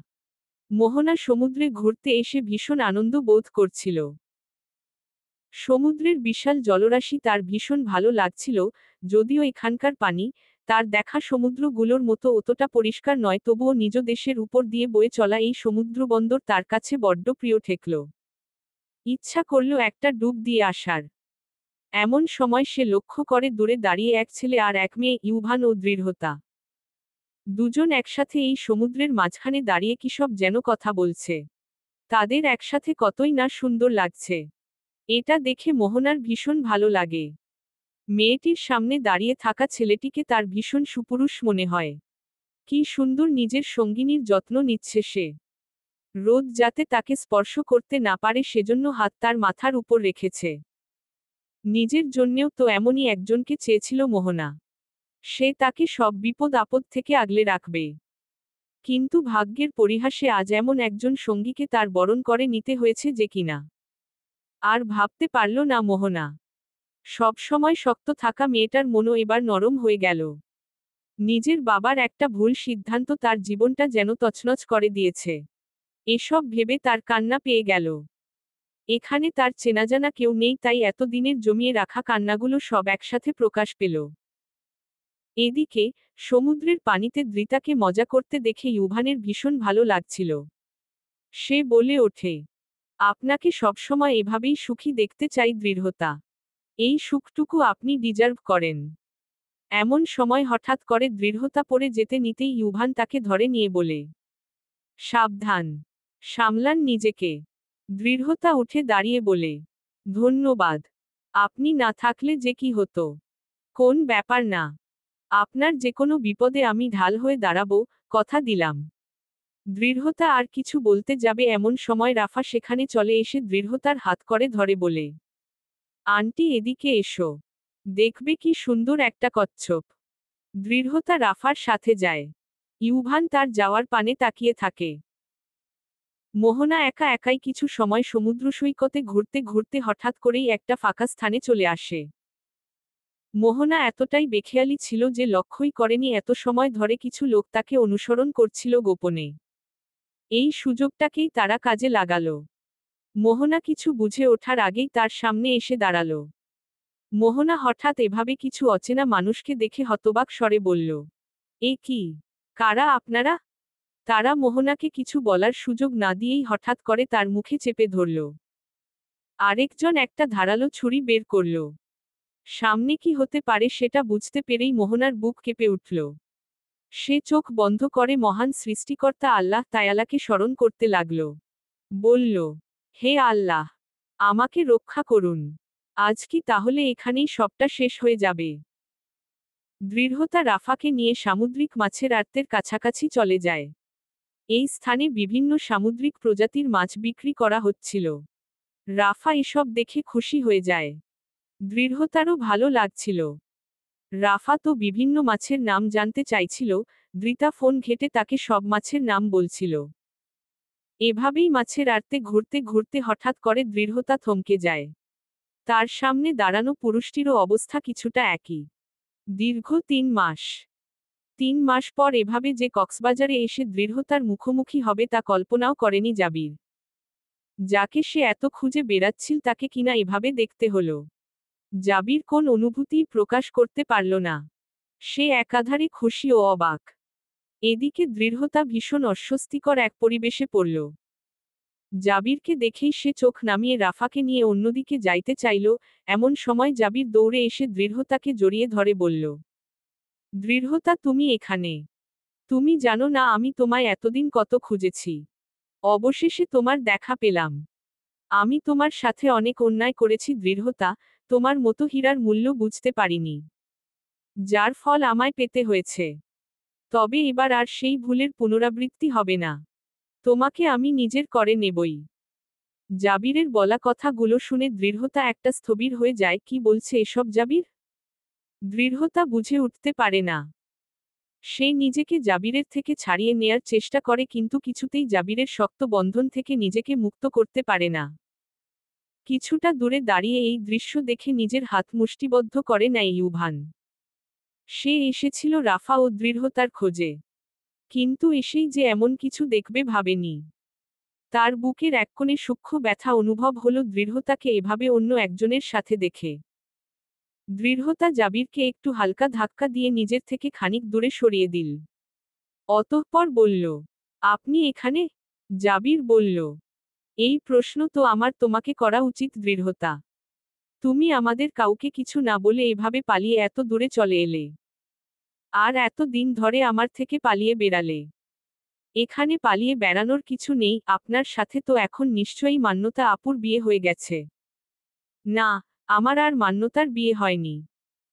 মোহনা সমুদ্রে ঘুরতে এসে ভীষণ আনন্দ বোধ করছিল। সমুদ্রের বিশাল জলরাশি তার ভীষণ ভালো লাগছিল, যদিও এখানকার পানি, তার দেখা সমুদ্রগুলোর মতো অতটা পরিষ্কার নয়, তবুও নিজ দেশের উপর দিয়ে বয়ে চলা এই সমুদ্রবন্দর তার কাছে বড্ড প্রিয় ঠেকল। ইচ্ছা করল একটা ডুব দিয়ে আসার। এমন সময় সে লক্ষ্য করে দূরে দাঁড়িয়ে এক ছেলে আর এক মেয়ে, ইউভান ও দৃঢ়তা। দুজন একসাথে এই সমুদ্রের মাঝখানে দাঁড়িয়ে কিসব যেন কথা বলছে। তাদের একসাথে কতই না সুন্দর লাগছে। এটা দেখে মোহনার ভীষণ ভালো লাগে। মেয়েটির সামনে দাঁড়িয়ে থাকা ছেলেটিকে তার ভীষণ সুপুরুষ মনে হয়। কি সুন্দর নিজের সঙ্গিনীর যত্ন নিচ্ছে সে। রোদ যাতে তাকে স্পর্শ করতে না পারে সেজন্য হাত তার মাথার উপর রেখেছে। নিজের জন্যেও তো এমনই একজনকে চেয়েছিল মোহনা। সে তাকে সব বিপদ আপদ থেকে আগলে রাখবে। কিন্তু ভাগ্যের পরিহাসে আজ এমন একজন সঙ্গীকে তার বরণ করে নিতে হয়েছে যে কিনা আর ভাবতে পারল না মোহনা। সবসময় শক্ত থাকা মেয়েটার মনও এবার নরম হয়ে গেল। নিজের বাবার একটা ভুল সিদ্ধান্ত তার জীবনটা যেন তছনছ করে দিয়েছে। এসব ভেবে তার কান্না পেয়ে গেল। এখানে তার চেনাজানা কেউ নেই, তাই এতদিনের জমিয়ে রাখা কান্নাগুলো সব একসাথে প্রকাশ পেল। এদিকে সমুদ্রের পানিতে দৃতাকে মজা করতে দেখে ইউভানের ভীষণ ভালো লাগছিল। সে বলে ওঠে, আপনাকে সবসময় এভাবেই সুখী দেখতে চাই দৃঢ়তা। এই সুখটুকু আপনি ডিজার্ভ করেন। এমন সময় হঠাৎ করে দৃঢ়তা পড়ে যেতে নিতেই ইউভান তাকে ধরে নিয়ে বলে, সাবধান, সামলান নিজেকে। দৃঢ়তা উঠে দাঁড়িয়ে বলে, ধন্যবাদ। আপনি না থাকলে যে কি হতো। কোন ব্যাপার না, আপনার যে কোনো বিপদে আমি ঢাল হয়ে দাঁড়াবো, কথা দিলাম। দৃঢ়তা আর কিছু বলতে যাবে এমন সময় রাফা সেখানে চলে এসে দৃঢ়তার হাত করে ধরে বলে, আন্টি এদিকে এসো, দেখবে কি সুন্দর একটা কচ্ছপ। দৃঢ়তা রাফার সাথে যায়। ইউভান তার যাওয়ার পানে তাকিয়ে থাকে। মোহনা একা একাই কিছু সময় সমুদ্র সৈকতে ঘুরতে ঘুরতে হঠাৎ করেই একটা ফাঁকা স্থানে চলে আসে। মোহনা এতটাই বেখেয়ালি ছিল যে লক্ষ্যই করেনি এত সময় ধরে কিছু লোক তাকে অনুসরণ করছিল গোপনে। এই সুযোগটাকেই তারা কাজে লাগালো। মোহনা কিছু বুঝে ওঠার আগেই তার সামনে এসে দাঁড়ালো। মোহনা হঠাৎ এভাবে কিছু অচেনা মানুষকে দেখে হতবাক স্বরে বলল, এ কি? কারা আপনারা? তারা মোহনাকে কিছু বলার সুযোগ না দিয়েই হঠাৎ করে তার মুখে চেপে ধরল। আরেকজন একটা ধারালো ছুরি বের করল। সামনে কি হতে পারে সেটা বুঝতে পেরেই মোহনার বুক কেঁপে উঠল। সে চোখ বন্ধ করে মহান সৃষ্টিকর্তা আল্লাহ তায়ালাকে স্মরণ করতে লাগল। বলল, হে আল্লাহ, আমাকে রক্ষা করুন। আজ কি তাহলে এখানেই সবটা শেষ হয়ে যাবে? দৃঢ়তা রাফাকে নিয়ে সামুদ্রিক মাছের আড়তের কাছাকাছি চলে যায়। এই স্থানে বিভিন্ন সামুদ্রিক প্রজাতির মাছ বিক্রি করা হচ্ছিল। রাফা এসব দেখে খুশি হয়ে যায়। দৃঢ়তারও ভালো লাগছিল। রাফা তো বিভিন্ন মাছের নাম জানতে চাইছিল, দৃতা ফোন ঘেঁটে তাকে সব মাছের নাম বলছিল। এভাবেই মাছের আড়তে ঘুরতে ঘুরতে হঠাৎ করে দৃঢ়তা থমকে যায়। তার সামনে দাঁড়ানো পুরুষটিরও অবস্থা কিছুটা একই। দীর্ঘ ৩ মাস। ৩ মাস পর এভাবে যে কক্সবাজারে এসে দৃঢ়তার মুখোমুখি হবে তা কল্পনাও করেনি জাবির। যাকে সে এত খুঁজে বেড়াচ্ছিল তাকে কিনা এভাবে দেখতে হলো। জাবির কোন অনুভূতিই প্রকাশ করতে পারল না। সে একাধারে খুশি ও অবাক। এদিকে দৃঢ়তা ভীষণ অস্বস্তিকর এক পরিবেশে পড়ল। জাবিরকে দেখেই সে চোখ নামিয়ে রাফাকে নিয়ে অন্যদিকে যাইতে চাইল, এমন সময় জাবির দৌড়ে এসে দৃঢ়তাকে জড়িয়ে ধরে বলল, দৃঢ়তা তুমি এখানে? তুমি জানো না আমি তোমায় এতদিন কত খুঁজেছি। অবশেষে তোমার দেখা পেলাম। আমি তোমার সাথে অনেক অন্যায় করেছি দৃঢ়তা, তোমার মতো হীরার মূল্য বুঝতে পারিনি। যার ফল আমায় পেতে হয়েছে। তবে এবার আর সেই ভুলের পুনরাবৃত্তি হবে না। তোমাকে আমি নিজের করে নেবই। জাবিরের বলা কথাগুলো শুনে দৃঢ়তা একটা স্থবির হয়ে যায়, কি বলছে এসব জাবির? দৃঢ়তা বুঝে উঠতে পারে না। সে নিজেকে জাবিরের থেকে ছাড়িয়ে নেয়ার চেষ্টা করে কিন্তু কিছুতেই জাবিরের শক্ত বন্ধন থেকে নিজেকে মুক্ত করতে পারে না। কিছুটা দূরে দাঁড়িয়ে এই দৃশ্য দেখে নিজের হাত মুষ্টিবদ্ধ করে নেয় ইউভান। সে এসেছিল রাফা ও দৃঢ়তার খোঁজে। কিন্তু এসেই যে এমন কিছু দেখবে ভাবেনি। তার বুকের এক কোণে সূক্ষ্ম ব্যথা অনুভব হলো দৃঢ়তাকে এভাবে অন্য একজনের সাথে দেখে। দৃঢ়তা জাবিরকে একটু হালকা ধাক্কা দিয়ে নিজের থেকে খানিক দূরে সরিয়ে দিল। অতঃপর বলল, আপনি এখানে? জাবির বলল, এই প্রশ্ন তো আমার তোমাকে করা উচিত দৃঢ়তা। তুমি আমাদের কাউকে কিছু না বলে এভাবে পালিয়ে এত দূরে চলে এলে। আর এত দিন ধরে আমার থেকে পালিয়ে বেড়ালে। এখানে পালিয়ে বেড়ানোর কিছু নেই, আপনার সাথে তো এখন নিশ্চয়ই মান্যতা আপুর বিয়ে হয়ে গেছে। না, আমার আর মান্যতার বিয়ে হয়নি।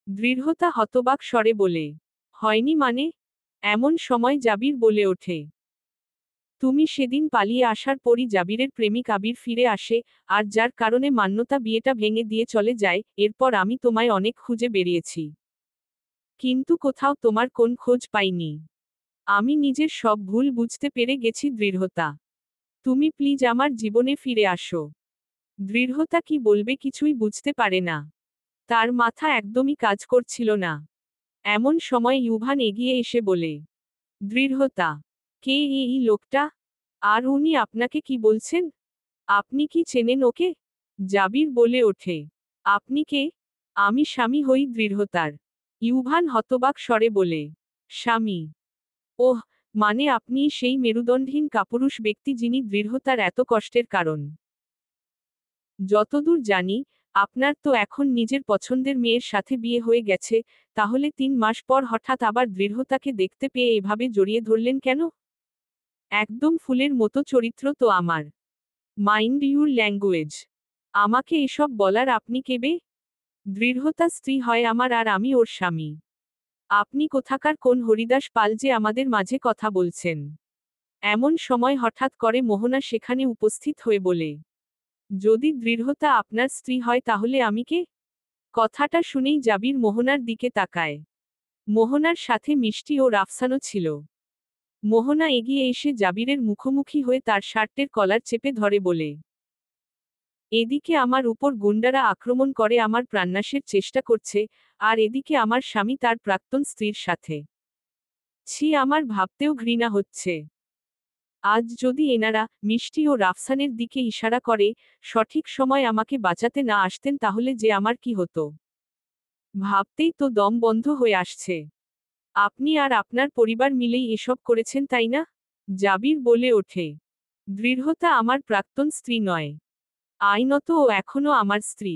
দৃঢ়তা হতবাক স্বরে বলে, হয়নি মানে? এমন সময় জাবির বলে ওঠে, তুমি সেদিন পালিয়ে আসার পরই জাবিরের প্রেমিক আবির ফিরে আসে, আর যার কারণে মান্যতা বিয়েটা ভেঙে দিয়ে চলে যায়। এরপর আমি তোমায় অনেক খুঁজে বেরিয়েছি, কিন্তু কোথাও তোমার কোন খোঁজ পাইনি। আমি নিজের সব ভুল বুঝতে পেরে গেছি দৃঢ়তা। তুমি প্লিজ আমার জীবনে ফিরে আসো। দৃঢ়তা কি বলবে কিছুই বুঝতে পারে না। তার মাথা একদমই কাজ করছিল না। এমন সময় ইউভান এগিয়ে এসে বলে, দৃঢ়তা, কে এই লোকটা? আর উনি আপনাকে কি বলছেন? আপনি কি চেনেন ওকে? জাবির বলে ওঠে, আপনি কে? আমি স্বামী হই দৃঢ়তার। ইউভান হতবাক স্বরে বলে, স্বামী? ওহ, মানে আপনি সেই মেরুদণ্ডহীন কাপুরুষ ব্যক্তি যিনি দৃঢ়তার এত কষ্টের কারণ। যতদূর জানি, আপনার তো এখন নিজের পছন্দের মেয়ের সাথে বিয়ে হয়ে গেছে, তাহলে 3 মাস পর হঠাৎ আবার দৃঢ়তাকে দেখতে পেয়ে এভাবে জড়িয়ে ধরলেন কেন? একদম ফুলের মতো চরিত্র তো আমার। Mind your language. আমাকে এসব বলার আপনি কে বে? দৃঢ়তা স্ত্রী হয় আমার আর আমি ওর স্বামী। আপনি কোথাকার কোন হরিদাস পাল যে আমাদের মাঝে কথা বলছেন? এমন সময় হঠাৎ করে মোহনা সেখানে উপস্থিত হয়ে বলে, যদি দৃঢ়তা আপনার স্ত্রী হয় তাহলে আমি কে? কথাটা শুনেই জাবির মোহনার দিকে তাকায়। মোহনার সাথে মিষ্টি ও রাফসানও ছিল। মোহনা এগিয়ে এসে জাবিরের মুখোমুখি হয়ে তার শার্টের কলার চেপে ধরে বলে, এদিকে আমার উপর গুন্ডারা আক্রমণ করে আমার প্রাণনাশের চেষ্টা করছে, আর এদিকে আমার স্বামী তার প্রাক্তন স্ত্রীর সাথে। ছি, আমার ভাবতেও ঘৃণা হচ্ছে। আজ যদি এনারা মিষ্টি ও রাফসানের দিকে ইশারা করে সঠিক সময় আমাকে বাঁচাতে না আসতেন তাহলে যে আমার কি হতো? ভাবতেই তো দম বন্ধ হয়ে আসছে। আপনি আর আপনার পরিবার মিলেই এসব করেছেন তাই না? জাবির বলে ওঠে, দৃঢ়তা আমার প্রাক্তন স্ত্রী নয়। আইনত ও এখনো আমার স্ত্রী।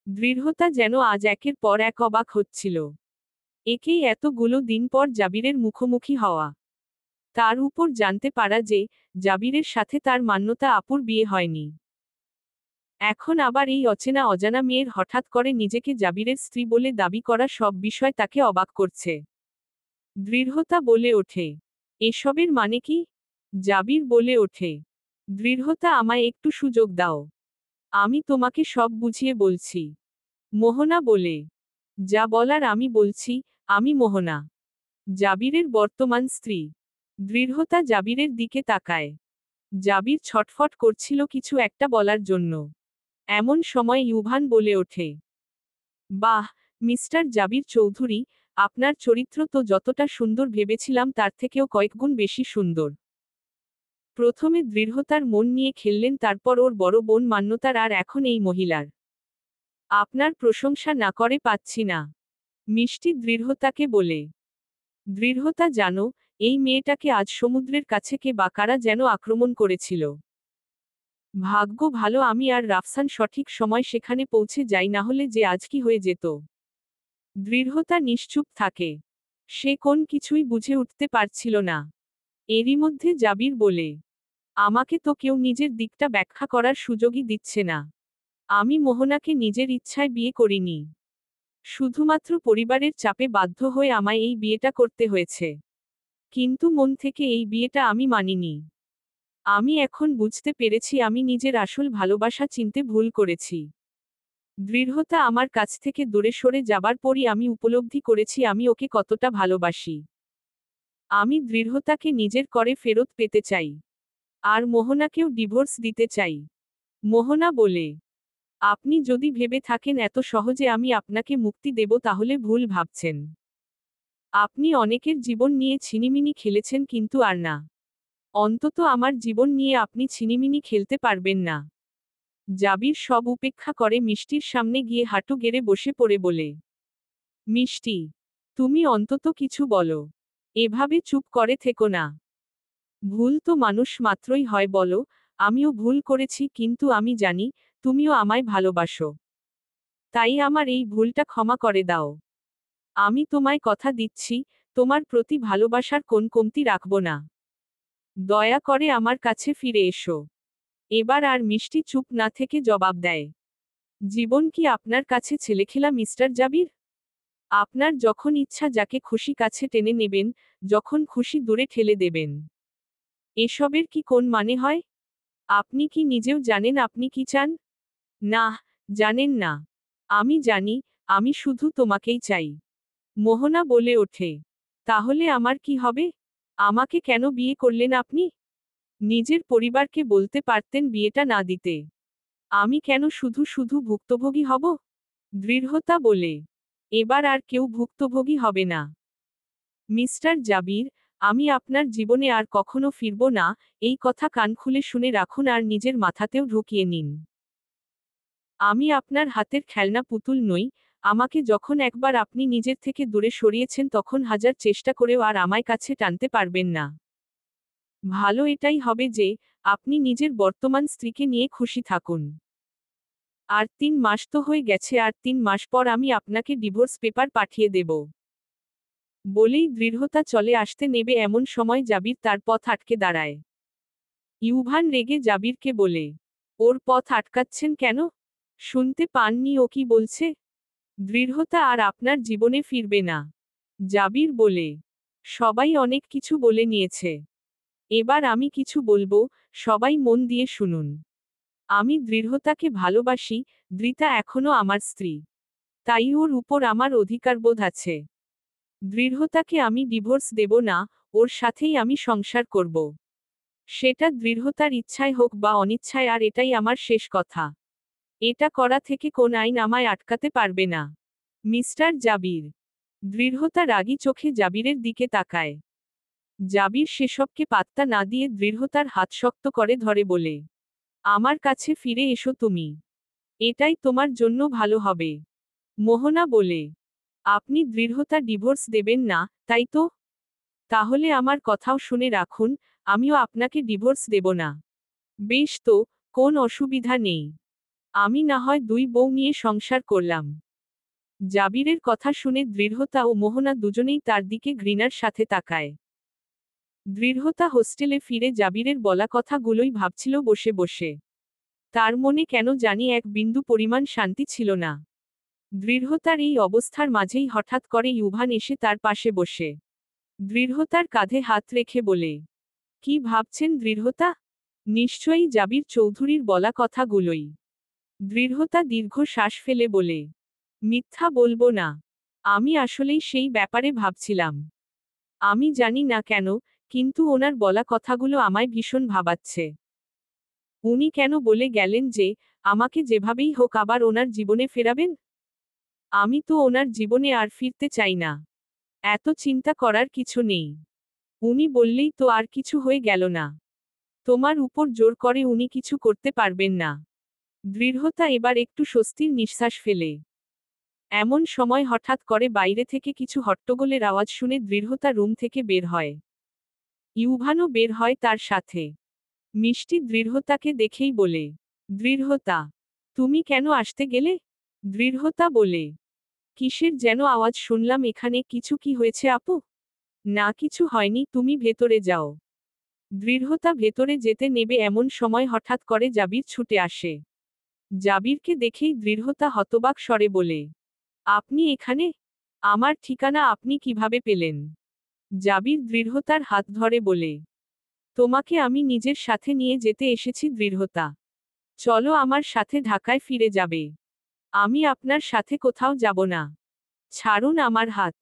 দৃঢ়তা যেন আজ একের পর এক অবাক হচ্ছিল। একেই এতগুলো দিন পর জাবিরের মুখোমুখি হওয়া। তার উপর জানতে পারা যে, জাবিরের সাথে তার মান্যতা আপুর বিয়ে হয়নি। এখন আবার এই অচেনা অজানা মেয়ের হঠাৎ করে নিজেকে জাবিরের স্ত্রী বলে দাবি করা সব বিষয় তাকে অবাক করছে। দৃঢ়তা বলে ওঠে, এসবের মানে কি? জাবির বলে ওঠে, দৃঢ়তা আমায় একটু সুযোগ দাও। আমি তোমাকে সব বুঝিয়ে বলছি। মোহনা বলে, যা বলার আমি বলছি, আমি মোহনা, জাবিরের বর্তমান স্ত্রী। দৃঢ়তা জাবিরের দিকে তাকায়। জাবির ছটফট করছিল কিছু একটা বলার জন্য। এমন সময় ইউভান বলে ওঠে, বাহ, মিস্টার জাবির চৌধুরী, আপনার চরিত্র তো যতটা সুন্দর ভেবেছিলাম তার থেকেও কয়েকগুণ বেশি সুন্দর। প্রথমে দৃঢ়তার মন নিয়ে খেললেন, তারপর ওর বড় বোন মান্যতার, আর এখন এই মহিলার। আপনার প্রশংসা না করে পাচ্ছি না। মিষ্টি দৃঢ়তাকে বলে, দৃঢ়তা জানো, এই মেয়েটাকে আজ সমুদ্রের কাছে কে বা কারা যেন আক্রমণ করেছিল। ভাগ্য ভালো আমি আর রাফসান সঠিক সময় সেখানে পৌঁছে যাই, না হলে যে আজ কি হয়ে যেত। দৃঢ়তা নিশ্চুপ থাকে। সে কোন কিছুই বুঝে উঠতে পারছিল না। এরই মধ্যে জাবির বলে, আমাকে তো কেউ নিজের দিকটা ব্যাখ্যা করার সুযোগই দিচ্ছে না। আমি মোহনাকে নিজের ইচ্ছায় বিয়ে করিনি। শুধুমাত্র পরিবারের চাপে বাধ্য হয়ে আমায় এই বিয়েটা করতে হয়েছে। কিন্তু মন থেকে এই বিয়েটা আমি মানিনি। আমি এখন বুঝতে পেরেছি আমি নিজের আসল ভালোবাসা চিনতে ভুল করেছি। দৃঢ়তা আমার কাছ থেকে দূরে সরে যাবার পরই আমি উপলব্ধি করেছি আমি ওকে কতটা ভালোবাসি। আমি দৃঢ়তাকে নিজের করে ফেরত পেতে চাই। আর মোহনাকেও ডিভোর্স দিতে চাই। মোহনা বলে, আপনি যদি ভেবে থাকেন এত সহজে আমি আপনাকে মুক্তি দেব তাহলে ভুল ভাবছেন। আপনি অনেকের জীবন নিয়ে ছিনিমিনি খেলেছেন কিন্তু আর না। অন্তত আমার জীবন নিয়ে আপনি ছিনিমিনি খেলতে পারবেন না। জাবির সব উপেক্ষা করে মিষ্টির সামনে গিয়ে হাঁটু গেড়ে বসে পড়ে বলে, মিষ্টি, তুমি অন্তত কিছু বলো। এভাবে চুপ করে থেকো না। ভুল তো মানুষ মাত্রই হয় বলো, আমিও ভুল করেছি, কিন্তু আমি জানি তুমিও আমায় ভালোবাসো। তাই আমার এই ভুলটা ক্ষমা করে দাও। আমি তোমায় কথা দিচ্ছি, তোমার প্রতি ভালোবাসার কোন কমতি রাখব না। দয়া করে আমার কাছে ফিরে এসো। এবার আর মিষ্টি চুপ না থেকে জবাব দেয়, জীবন কি আপনার কাছে ছেলেখেলা মিস্টার জাবির? আপনার যখন ইচ্ছা যাকে খুশি কাছে টেনে নেবেন, যখন খুশি দূরে ঠেলে দেবেন। এসবের কি কোন মানে হয়? আপনি কি নিজেও জানেন আপনি কি চান? না, জানেন না। আমি জানি, আমি শুধু তোমাকেই চাই। মোহনা বলে ওঠে। তাহলে আমার কি হবে? আমাকে কেন বিয়ে করলেন আপনি? নিজের পরিবারকে বলতে পারতেন বিয়েটা না দিতে। আমি কেন শুধু শুধু ভুক্তভোগী হব? দৃঢ়তা বলে। এবার আর কেউ ভুক্তভোগী হবে না। মিস্টার জাবির, আমি আপনার জীবনে আর কখনো ফিরব না, এই কথা কান খুলে শুনে রাখুন আর নিজের মাথাতেও ঢুকিয়ে নিন। আমি আপনার হাতের খেলনা পুতুল নই, আমাকে যখন একবার আপনি নিজের থেকে দূরে সরিয়েছেন তখন হাজার চেষ্টা করেও আর আমায় কাছে টানতে পারবেন না। ভালো এটাই হবে যে, আপনি নিজের বর্তমান স্ত্রীকে নিয়ে খুশি থাকুন। আর 3 মাস তো হয়ে গেছে আর 3 মাস পর আমি আপনাকে ডিভোর্স পেপার পাঠিয়ে দেব। বলেই দৃঢ়তা চলে আসতে নেবে এমন সময় জাবির তার পথ আটকে দাঁড়ায়। ইউভান রেগে জাবিরকে বলে, ওর পথ আটকাচ্ছেন কেন? শুনতে পাননি ও কি বলছে? দৃঢ়তা আর আপনার জীবনে ফিরবে না। জাবির বলে, সবাই অনেক কিছু বলে নিয়েছে। এবার আমি কিছু বলবো, সবাই মন দিয়ে শুনুন। আমি দৃঢ়তাকে ভালোবাসি, দৃতা এখনো আমার স্ত্রী। তাই ওর উপর আমার অধিকারবোধ আছে। দৃঢ়তাকে আমি ডিভোর্স দেব না, ওর সাথেই আমি সংসার করব। সেটা দৃঢ়তার ইচ্ছায় হোক বা অনিচ্ছায়, আর এটাই আমার শেষ কথা। এটা করা থেকে কোন আইন আমায় আটকাতে পারবে না। মিস্টার জাবির। দৃঢ়তা রাগী চোখে জাবিরের দিকে তাকায়। জাবির সেসবকে পাত্তা না দিয়ে দৃঢ়তার হাত শক্ত করে ধরে বলে, আমার কাছে ফিরে এসো তুমি। এটাই তোমার জন্য ভালো হবে। মোহনা বলে, আপনি দৃঢ়তা ডিভোর্স দেবেন না, তাই তো? তাহলে আমার কথাও শুনে রাখুন, আমিও আপনাকে ডিভোর্স দেব না। বেশ তো, কোন অসুবিধা নেই। আমি না হয় 2 বউ নিয়ে সংসার করলাম। জাবিরের কথা শুনে দৃঢ়তা ও মোহনা দুজনেই তার দিকে ঘৃণার সাথে তাকায়। দৃঢ়তা হোস্টেলে ফিরে জাবিরের বলা কথাগুলোই ভাবছিল বসে বসে। তার মনে কেন জানি এক বিন্দু পরিমাণ শান্তি ছিল না। দৃঢ়তার এই অবস্থার মাঝেই হঠাৎ করে ইউভান এসে তার পাশে বসে দৃঢ়তার কাঁধে হাত রেখে বলে, কি ভাবছেন দৃঢ়তা? নিশ্চয়ই জাবির চৌধুরীর বলা কথাগুলোই। দৃঢ়তা দীর্ঘ শ্বাস ফেলে বলে, মিথ্যা বলবো না। আমি আসলেই সেই ব্যাপারে ভাবছিলাম। আমি জানি না কেন, কিন্তু ওনার বলা কথাগুলো আমায় ভীষণ ভাবাচ্ছে। উনি কেন বলে গেলেন যে, আমাকে যেভাবেই হোক আবার ওনার জীবনে ফেরাবেন? আমি তো ওনার জীবনে আর ফিরতে চাই না। এত চিন্তা করার কিছু নেই। উনি বললেই তো আর কিছু হয়ে গেল না। তোমার উপর জোর করে উনি কিছু করতে পারবেন না। দৃঢ়তা এবার একটু স্বস্তির নিঃশ্বাস ফেলে। এমন সময় হঠাৎ করে বাইরে থেকে কিছু হট্টগোলের আওয়াজ শুনে দৃঢ়তা রুম থেকে বের হয়। ইউভানও বের হয় তার সাথে। মিষ্টি দৃঢ়তাকে দেখেই বলে, দৃঢ়তা, তুমি কেন আসতে গেলে? দৃঢ়তা বলে, কিসের যেন আওয়াজ শুনলাম এখানে, কিছু কি হয়েছে আপু? না কিছু হয়নি, তুমি ভেতরে যাও। দৃঢ়তা ভেতরে যেতে নেবে এমন সময় হঠাৎ করে জাবির ছুটে আসে। জাবিরকে দেখেই দৃঢ়তা হতবাক স্বরে বলে, আপনি এখানে? আমার ঠিকানা আপনি কিভাবে পেলেন? জাবির দৃঢ়তার হাত ধরে বলে, তোমাকে আমি নিজের সাথে নিয়ে যেতে এসেছি দৃঢ়তা। চলো আমার সাথে ঢাকায় ফিরে যাবে। আমি আপনার সাথে কোথাও যাব না। ছাড়ুন আমার হাত।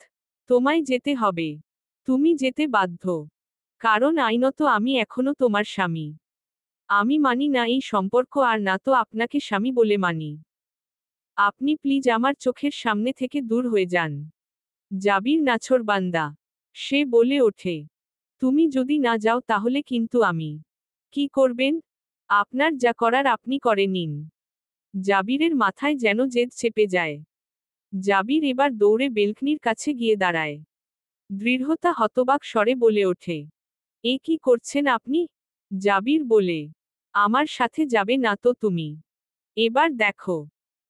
তোমায় যেতে হবে। তুমি যেতে বাধ্য। কারণ আইনত আমি এখনো তোমার স্বামী। আমি মানি না এই সম্পর্ক, আর না তো আপনাকে স্বামী বলে মানি। আপনি প্লিজ আমার চোখের সামনে থেকে দূর হয়ে যান। জাবির নাছোড়বান্দা। সে বলে ওঠে, তুমি যদি না যাও তাহলে কিন্তু আমি। কি করবেন? আপনার যা করার আপনি করে নিন। জাবিরের মাথায় যেন জেদ চেপে যায়। জাবির এবার দৌড়ে বেলকনির কাছে গিয়ে দাঁড়ায়। দৃঢ়তা হতবাক স্বরে বলে ওঠে, এ কি করছেন আপনি? জাবির বলে, আমার সাথে যাবে না তো তুমি? এবার দেখো।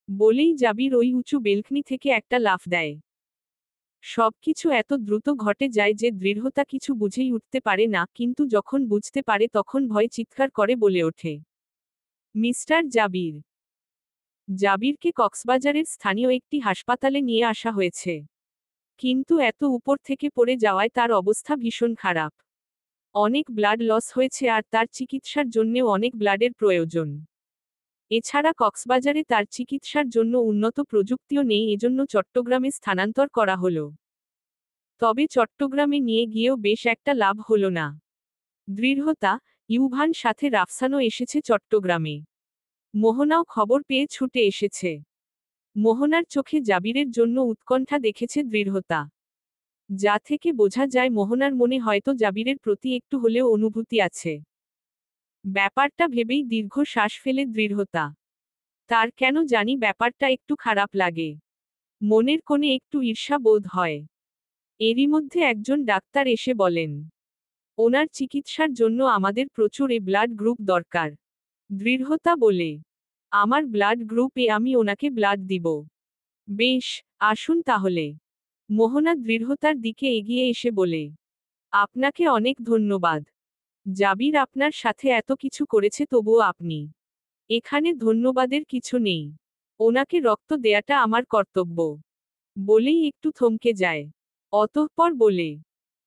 বলেই জাবির ওই উঁচু বেলকনি থেকে একটা লাফ দেয়। সবকিছু এত দ্রুত ঘটে যায় যে দৃঢ়তা কিছু বুঝেই উঠতে পারে না, কিন্তু যখন বুঝতে পারে তখন ভয়ে চিৎকার করে বলে ওঠে, মিস্টার জাবির। জাবিরকে কক্সবাজারের স্থানীয় একটি হাসপাতালে নিয়ে আসা হয়েছে। কিন্তু এত উপর থেকে পড়ে যাওয়ায় তার অবস্থা ভীষণ খারাপ। অনেক ব্লাড লস হয়েছে আর তার চিকিৎসার জন্যেও অনেক ব্লাডের প্রয়োজন। এছাড়া কক্সবাজারে তার চিকিৎসার জন্য উন্নত প্রযুক্তিও নেই, এজন্য চট্টগ্রামে স্থানান্তর করা হলো। তবে চট্টগ্রামে নিয়ে গিয়েও বেশ একটা লাভ হলো না। দৃঢ়তা, ইউভান সাথে রাফসানও এসেছে চট্টগ্রামে। মোহনাও খবর পেয়ে ছুটে এসেছে। মোহনার চোখে জাবিরের জন্য উৎকণ্ঠা দেখেছে দৃঢ়তা। যা থেকে বোঝা যায় মোহনার মনে হয়তো জাবিরের প্রতি একটু হলেও অনুভূতি আছে। ব্যাপারটা ভেবেই দীর্ঘ শ্বাস ফেলে দৃঢ়তা। তার কেন জানি ব্যাপারটা একটু খারাপ লাগে। মনের কোণে একটু ঈর্ষা বোধ হয়। এরই মধ্যে একজন ডাক্তার এসে বলেন, ওনার চিকিৎসার জন্য আমাদের প্রচুর এ ব্লাড গ্রুপ দরকার। দৃঢ়তা বলে, আমার ব্লাড গ্রুপ এ, আমি ওনাকে ব্লাড দিব। বেশ, আসুন তাহলে। মোহনা দৃঢ়তার দিকে এগিয়ে এসে বলে, আপনাকে অনেক ধন্যবাদ। জাবির আপনার সাথে এত কিছু করেছে, তবুও আপনি। এখানে ধন্যবাদের কিছু নেই। ওনাকে রক্ত দেয়াটা আমার কর্তব্য। বলেই একটু থমকে যায়। অতঃপর বলে,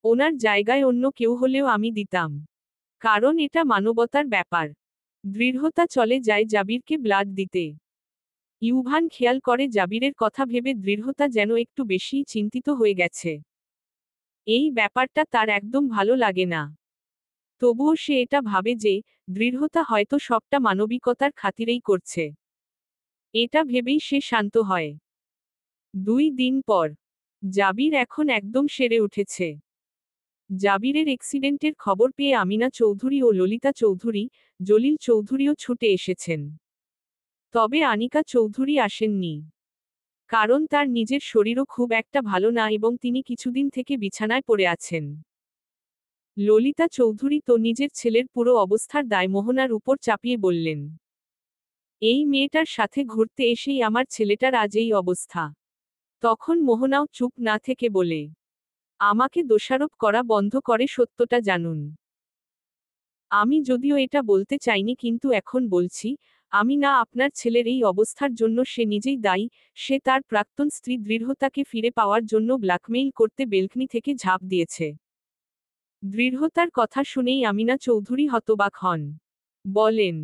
ওনার জায়গায় অন্য কেউ হলেও আমি দিতাম। কারণ এটা মানবতার ব্যাপার। দৃঢ়তা চলে যায় জাবিরকে ব্লাড দিতে। ইউভান খেয়াল করে জাবিরের কথা ভেবে দৃঢ়তা যেন একটু বেশিই চিন্তিত হয়ে গেছে। এই ব্যাপারটা তার একদম ভালো লাগে না। তবুও সে এটা ভাবে যে, দৃঢ়তা হয়তো সবটা মানবিকতার খাতিরেই করছে। এটা ভেবেই সে শান্ত হয়। 2 দিন পর, জাবির এখন একদম সেরে উঠেছে। জাবিরের অ্যাক্সিডেন্টের খবর পেয়ে আমিনা চৌধুরী ও ললিতা চৌধুরী, জলিল চৌধুরীও ছুটে এসেছেন। তবে আনিকা চৌধুরী আসেননি। কারণ তার নিজের শরীরও খুব একটা ভালো না এবং তিনি কিছুদিন থেকে বিছানায় পড়ে আছেন। ললিতা চৌধুরী তো নিজের ছেলের পুরো অবস্থার দায় মোহনার উপর চাপিয়ে বললেন, এই মেয়েটার সাথে ঘুরতে এসেই আমার ছেলেটার আজ এই অবস্থা। তখন মোহনাও চুপ না থেকে বলে, আমাকে দোষারোপ করা বন্ধ করে সত্যটা জানুন। আমি যদিও এটা বলতে চাইনি, কিন্তু এখন বলছি, আমি না, আপনার ছেলের এই অবস্থার জন্য সে নিজেই দায়ী। সে তার প্রাক্তন স্ত্রী দৃঢ়তাকে ফিরে পাওয়ার জন্য ব্ল্যাকমেইল করতে বেলকনি থেকে ঝাঁপ দিয়েছে। দৃঢ়তার কথা শুনেই আমিনা চৌধুরী হতবাক হন। বলেন,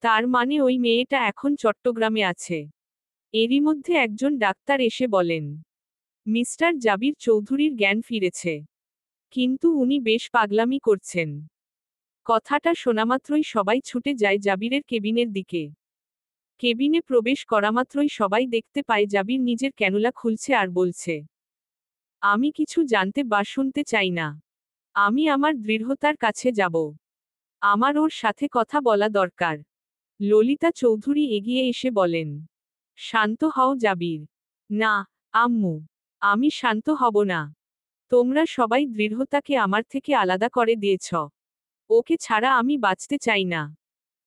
তার মানে ওই মেয়েটা এখন চট্টগ্রামে আছে? এরই মধ্যে একজন ডাক্তার এসে বলেন, মিস্টার জাবির চৌধুরীর জ্ঞান ফিরেছে। কিন্তু উনি বেশ পাগলামি করছেন। কথাটা শোনামাত্রই সবাই ছুটে যায় জাবিরের কেবিনের দিকে। কেবিনে প্রবেশ করামাত্রই সবাই দেখতে পায় জাবির নিজের ক্যানুলা খুলছে আর বলছে, আমি কিছু জানতে বা শুনতে চাই না। আমি আমার দৃঢ়তার কাছে যাব। আমার ওর সাথে কথা বলা দরকার। ললিতা চৌধুরী এগিয়ে এসে বলেন, শান্ত হও জাবির। না, আম্মু, আমি শান্ত হব না। তোমরা সবাই দৃঢ়তাকে আমার থেকে আলাদা করে দিয়েছ। ওকে ছাড়া আমি বাঁচতে চাই না।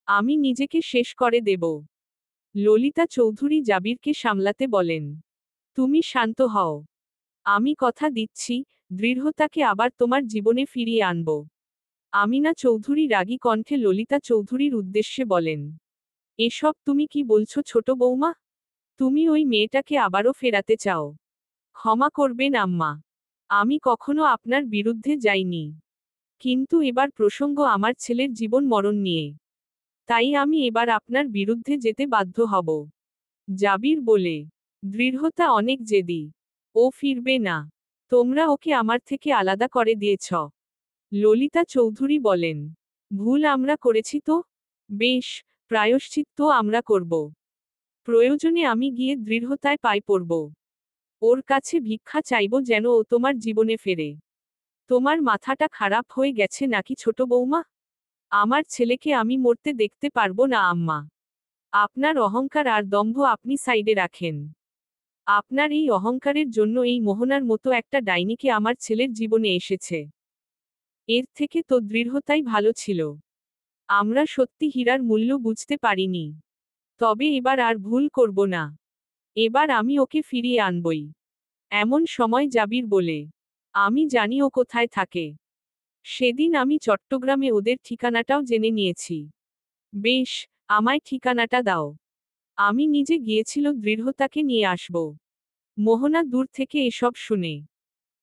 আমি নিজেকে শেষ করে দেব। ললিতা চৌধুরী জাবিরকে সামলাতে বলেন, তুমি শান্ত হও। আমি কথা দিচ্ছি, দৃঢ়তাকে আবার তোমার জীবনে ফিরিয়ে আনব। আমিনা চৌধুরী রাগী কণ্ঠে ললিতা চৌধুরীর উদ্দেশ্যে বলেন, এসব তুমি কি বলছো ছোট বৌমা? তুমি ওই মেয়েটাকে আবারও ফেরাতে চাও? ক্ষমা করবেন আম্মা। আমি কখনো আপনার বিরুদ্ধে যাইনি। কিন্তু এবার প্রসঙ্গ আমার ছেলের জীবন মরণ নিয়ে। তাই আমি এবার আপনার বিরুদ্ধে যেতে বাধ্য হব। জাবির বলে, দৃঢ়তা অনেক জেদি। ও ফিরবে না। তোমরা ওকে আমার থেকে আলাদা করে দিয়েছ। ললিতা চৌধুরী বলেন, ভুল আমরা করেছি তো? বেশ, প্রায়শ্চিত্ত আমরা করব। প্রয়োজনে আমি গিয়ে দৃঢ়তায় পায় পড়ব। ওর কাছে ভিক্ষা চাইব যেন ও তোমার জীবনে ফেরে। তোমার মাথাটা খারাপ হয়ে গেছে নাকি ছোট বৌমা? আমার ছেলেকে আমি মরতে দেখতে পারবো না আম্মা। আপনার অহংকার আর দম্ভ আপনি সাইডে রাখেন। আপনার এই অহংকারের জন্য এই মোহনার মতো একটা ডাইনিকে আমার ছেলের জীবনে এসেছে। এর থেকে তো দৃঢ়তাই ভালো ছিল। আমরা সত্যি হীরার মূল্য বুঝতে পারিনি। তবে এবার আর ভুল করব না। এবার আমি ওকে ফিরিয়ে আনবই। এমন সময় জাবির বলে, আমি জানি ও কোথায় থাকে। সেদিন আমি চট্টগ্রামে ওদের ঠিকানাটাও জেনে নিয়েছি। বেশ, আমায় ঠিকানাটা দাও। আমি নিজে গিয়েছিল দৃঢ়তাকে নিয়ে আসব। মোহনা দূর থেকে এসব শুনে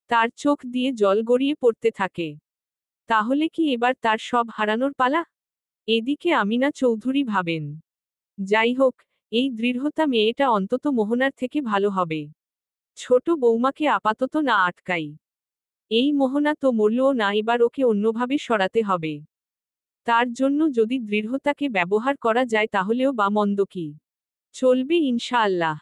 তার চোখ দিয়ে জল গড়িয়ে পড়তে থাকে। তাহলে কি এবার তার সব হারানোর পালা? এদিকে আমিনা চৌধুরী ভাবেন, যাই হোক, এই দৃঢ়তা মেয়েটা অন্তত মোহনার থেকে ভালো হবে। ছোট বৌমাকে আপাতত না আটকাই। এই মোহনা তো মরলও না, এবার ওকে অন্যভাবে সরাতে হবে। তার জন্য যদি দৃঢ়তাকে ব্যবহার করা যায় তাহলেও বা মন্দ কি? চলবে ইনশাআল্লাহ।